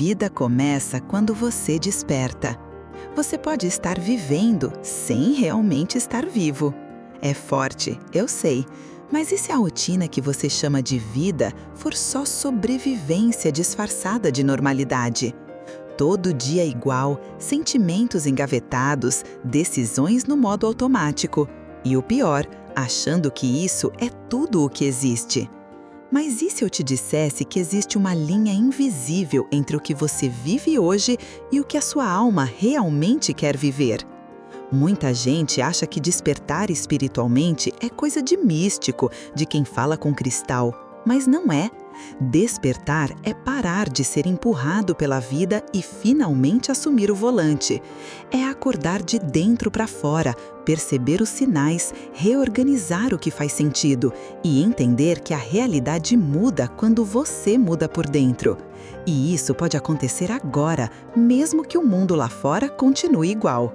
vida começa quando você desperta. Você pode estar vivendo sem realmente estar vivo. É forte, eu sei, mas e se a rotina que você chama de vida for só sobrevivência disfarçada de normalidade? Todo dia igual, sentimentos engavetados, decisões no modo automático. E o pior, achando que isso é tudo o que existe. Mas e se eu te dissesse que existe uma linha invisível entre o que você vive hoje e o que a sua alma realmente quer viver? Muita gente acha que despertar espiritualmente é coisa de místico, de quem fala com cristal, mas não é. Despertar é parar de ser empurrado pela vida e finalmente assumir o volante. É acordar de dentro para fora, perceber os sinais, reorganizar o que faz sentido e entender que a realidade muda quando você muda por dentro. E isso pode acontecer agora, mesmo que o mundo lá fora continue igual.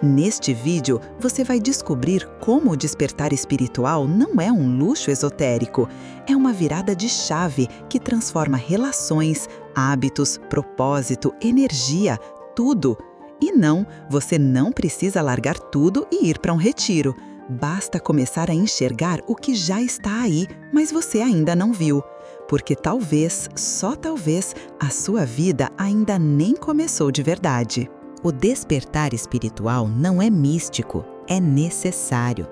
Neste vídeo, você vai descobrir como o despertar espiritual não é um luxo esotérico, é uma virada de chave que transforma relações, hábitos, propósito, energia, tudo. E não, você não precisa largar tudo e ir para um retiro. Basta começar a enxergar o que já está aí, mas você ainda não viu. Porque talvez, só talvez, a sua vida ainda nem começou de verdade. O despertar espiritual não é místico, é necessário.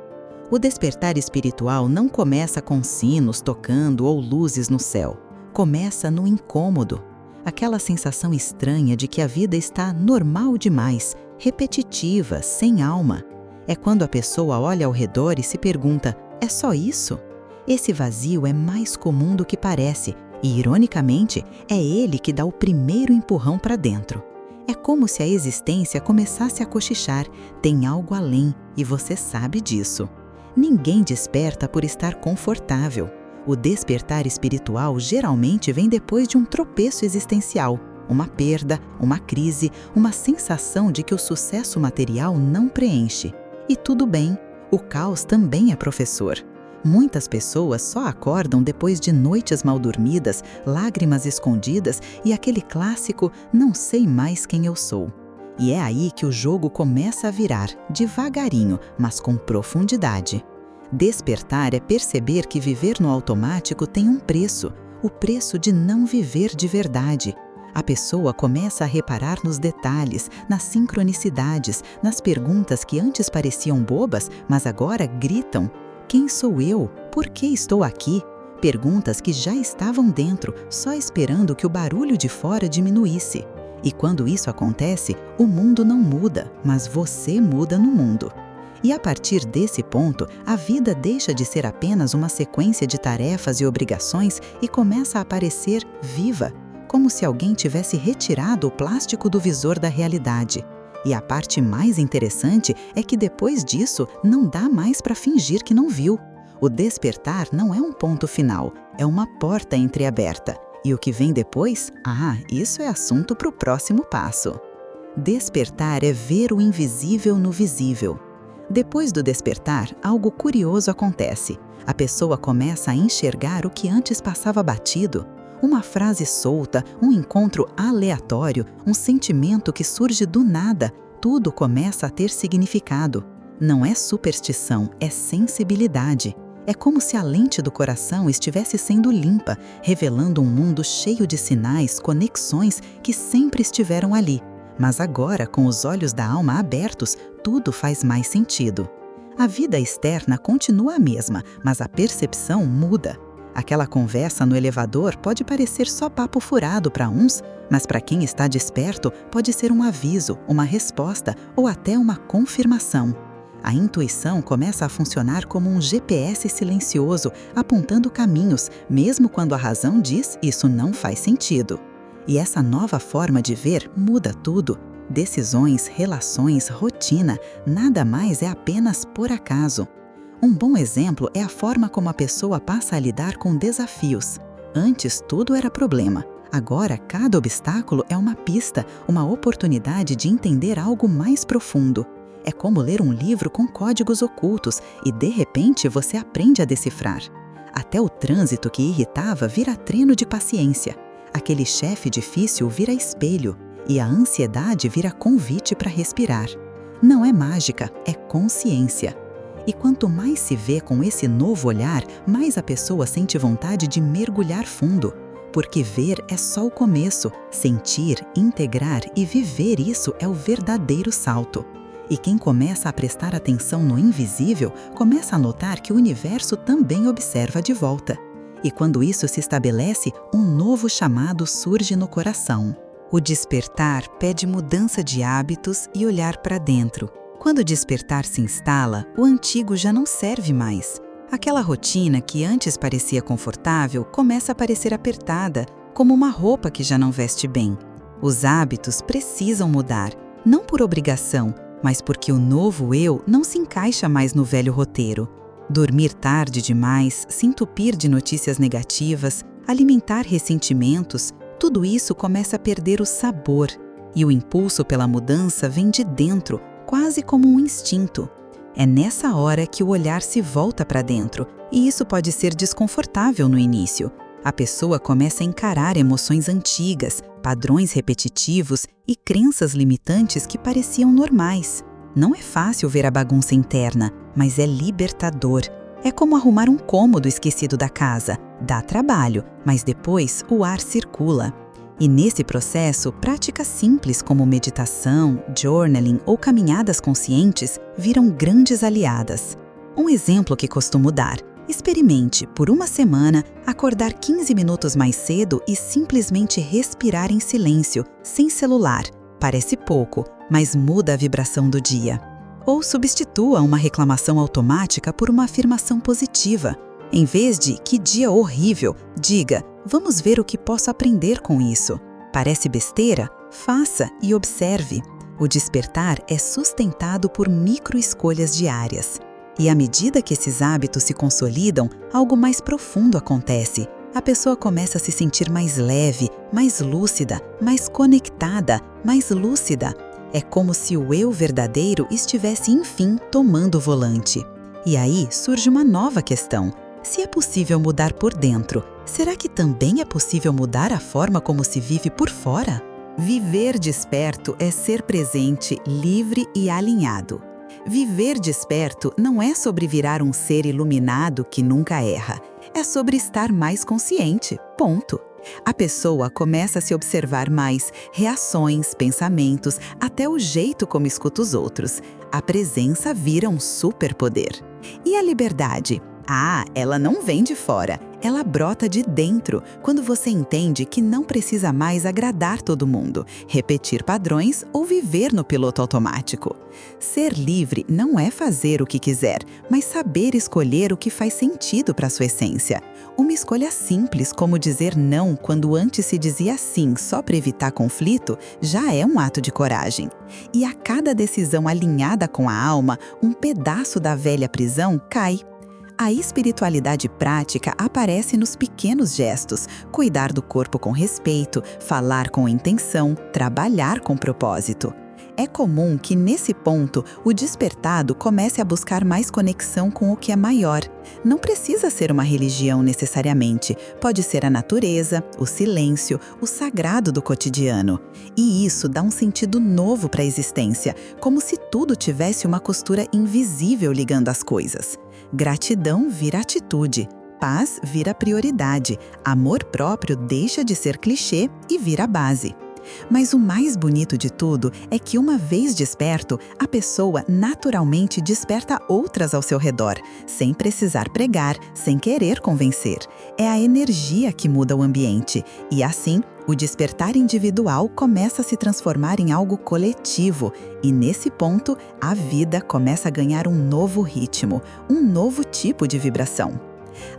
O despertar espiritual não começa com sinos tocando ou luzes no céu. Começa no incômodo. Aquela sensação estranha de que a vida está normal demais, repetitiva, sem alma. É quando a pessoa olha ao redor e se pergunta, é só isso? Esse vazio é mais comum do que parece e, ironicamente, é ele que dá o primeiro empurrão para dentro. É como se a existência começasse a cochichar, tem algo além e você sabe disso. Ninguém desperta por estar confortável. O despertar espiritual geralmente vem depois de um tropeço existencial, uma perda, uma crise, uma sensação de que o sucesso material não preenche. E tudo bem, o caos também é professor. Muitas pessoas só acordam depois de noites mal dormidas, lágrimas escondidas e aquele clássico "não sei mais quem eu sou". E é aí que o jogo começa a virar, devagarinho, mas com profundidade. Despertar é perceber que viver no automático tem um preço, o preço de não viver de verdade. A pessoa começa a reparar nos detalhes, nas sincronicidades, nas perguntas que antes pareciam bobas, mas agora gritam. Quem sou eu? Por que estou aqui? Perguntas que já estavam dentro, só esperando que o barulho de fora diminuísse. E quando isso acontece, o mundo não muda, mas você muda no mundo. E a partir desse ponto, a vida deixa de ser apenas uma sequência de tarefas e obrigações e começa a aparecer viva, como se alguém tivesse retirado o plástico do visor da realidade. E a parte mais interessante é que depois disso não dá mais para fingir que não viu. O despertar não é um ponto final, é uma porta entreaberta. E o que vem depois? Isso é assunto para o próximo passo. Despertar é ver o invisível no visível. Depois do despertar, algo curioso acontece. A pessoa começa a enxergar o que antes passava batido. Uma frase solta, um encontro aleatório, um sentimento que surge do nada, tudo começa a ter significado. Não é superstição, é sensibilidade. É como se a lente do coração estivesse sendo limpa, revelando um mundo cheio de sinais, conexões que sempre estiveram ali. Mas agora, com os olhos da alma abertos, tudo faz mais sentido. A vida externa continua a mesma, mas a percepção muda. Aquela conversa no elevador pode parecer só papo furado para uns, mas para quem está desperto pode ser um aviso, uma resposta ou até uma confirmação. A intuição começa a funcionar como um GPS silencioso, apontando caminhos, mesmo quando a razão diz isso não faz sentido. E essa nova forma de ver muda tudo. Decisões, relações, rotina, nada mais é apenas por acaso. Um bom exemplo é a forma como a pessoa passa a lidar com desafios. Antes, tudo era problema. Agora, cada obstáculo é uma pista, uma oportunidade de entender algo mais profundo. É como ler um livro com códigos ocultos e, de repente, você aprende a decifrar. Até o trânsito que irritava vira treino de paciência. Aquele chefe difícil vira espelho e a ansiedade vira convite para respirar. Não é mágica, é consciência. E quanto mais se vê com esse novo olhar, mais a pessoa sente vontade de mergulhar fundo. Porque ver é só o começo, sentir, integrar e viver isso é o verdadeiro salto. E quem começa a prestar atenção no invisível, começa a notar que o universo também observa de volta. E quando isso se estabelece, um novo chamado surge no coração. O despertar pede mudança de hábitos e olhar para dentro. Quando o despertar se instala, o antigo já não serve mais. Aquela rotina que antes parecia confortável começa a parecer apertada, como uma roupa que já não veste bem. Os hábitos precisam mudar, não por obrigação, mas porque o novo eu não se encaixa mais no velho roteiro. Dormir tarde demais, se entupir de notícias negativas, alimentar ressentimentos, tudo isso começa a perder o sabor. E o impulso pela mudança vem de dentro, quase como um instinto. É nessa hora que o olhar se volta para dentro, e isso pode ser desconfortável no início. A pessoa começa a encarar emoções antigas, padrões repetitivos e crenças limitantes que pareciam normais. Não é fácil ver a bagunça interna, mas é libertador. É como arrumar um cômodo esquecido da casa. Dá trabalho, mas depois o ar circula. E nesse processo, práticas simples como meditação, journaling ou caminhadas conscientes viram grandes aliadas. Um exemplo que costumo dar: experimente, por uma semana, acordar 15 minutos mais cedo e simplesmente respirar em silêncio, sem celular. Parece pouco, mas muda a vibração do dia. Ou substitua uma reclamação automática por uma afirmação positiva. Em vez de "que dia horrível", diga "vamos ver o que posso aprender com isso". Parece besteira? Faça e observe. O despertar é sustentado por micro-escolhas diárias. E à medida que esses hábitos se consolidam, algo mais profundo acontece. A pessoa começa a se sentir mais leve, mais lúcida, mais conectada, mais lúcida. É como se o eu verdadeiro estivesse, enfim, tomando o volante. E aí surge uma nova questão. Se é possível mudar por dentro, será que também é possível mudar a forma como se vive por fora? Viver desperto é ser presente, livre e alinhado. Viver desperto não é sobre virar um ser iluminado que nunca erra. É sobre estar mais consciente, ponto. A pessoa começa a se observar mais, reações, pensamentos, até o jeito como escuta os outros. A presença vira um superpoder. E a liberdade? Ela não vem de fora, ela brota de dentro, quando você entende que não precisa mais agradar todo mundo, repetir padrões ou viver no piloto automático. Ser livre não é fazer o que quiser, mas saber escolher o que faz sentido para sua essência. Uma escolha simples, como dizer não quando antes se dizia sim só para evitar conflito, já é um ato de coragem. E a cada decisão alinhada com a alma, um pedaço da velha prisão cai. A espiritualidade prática aparece nos pequenos gestos: cuidar do corpo com respeito, falar com intenção, trabalhar com propósito. É comum que, nesse ponto, o despertado comece a buscar mais conexão com o que é maior. Não precisa ser uma religião necessariamente, pode ser a natureza, o silêncio, o sagrado do cotidiano. E isso dá um sentido novo para a existência, como se tudo tivesse uma costura invisível ligando as coisas. Gratidão vira atitude, paz vira prioridade, amor próprio deixa de ser clichê e vira base. Mas o mais bonito de tudo é que, uma vez desperto, a pessoa naturalmente desperta outras ao seu redor, sem precisar pregar, sem querer convencer. É a energia que muda o ambiente e, assim, o despertar individual começa a se transformar em algo coletivo. E, nesse ponto, a vida começa a ganhar um novo ritmo, um novo tipo de vibração.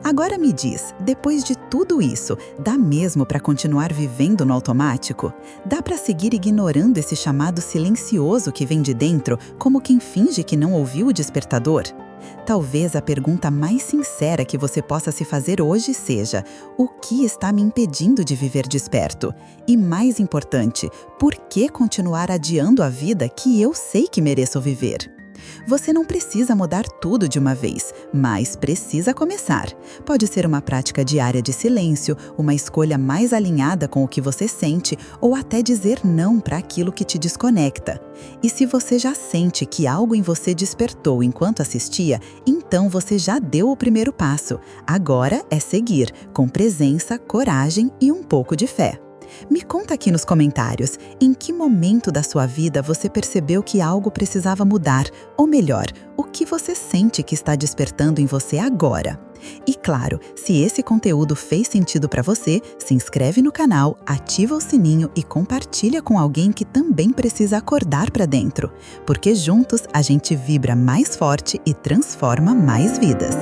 Agora me diz, depois de tudo isso, dá mesmo para continuar vivendo no automático? Dá para seguir ignorando esse chamado silencioso que vem de dentro, como quem finge que não ouviu o despertador? Talvez a pergunta mais sincera que você possa se fazer hoje seja: o que está me impedindo de viver desperto? E mais importante, por que continuar adiando a vida que eu sei que mereço viver? Você não precisa mudar tudo de uma vez, mas precisa começar. Pode ser uma prática diária de silêncio, uma escolha mais alinhada com o que você sente ou até dizer não para aquilo que te desconecta. E se você já sente que algo em você despertou enquanto assistia, então você já deu o primeiro passo. Agora é seguir, com presença, coragem e um pouco de fé. Me conta aqui nos comentários, em que momento da sua vida você percebeu que algo precisava mudar? Ou melhor, o que você sente que está despertando em você agora? E claro, se esse conteúdo fez sentido para você, se inscreve no canal, ativa o sininho e compartilha com alguém que também precisa acordar para dentro. Porque juntos a gente vibra mais forte e transforma mais vidas.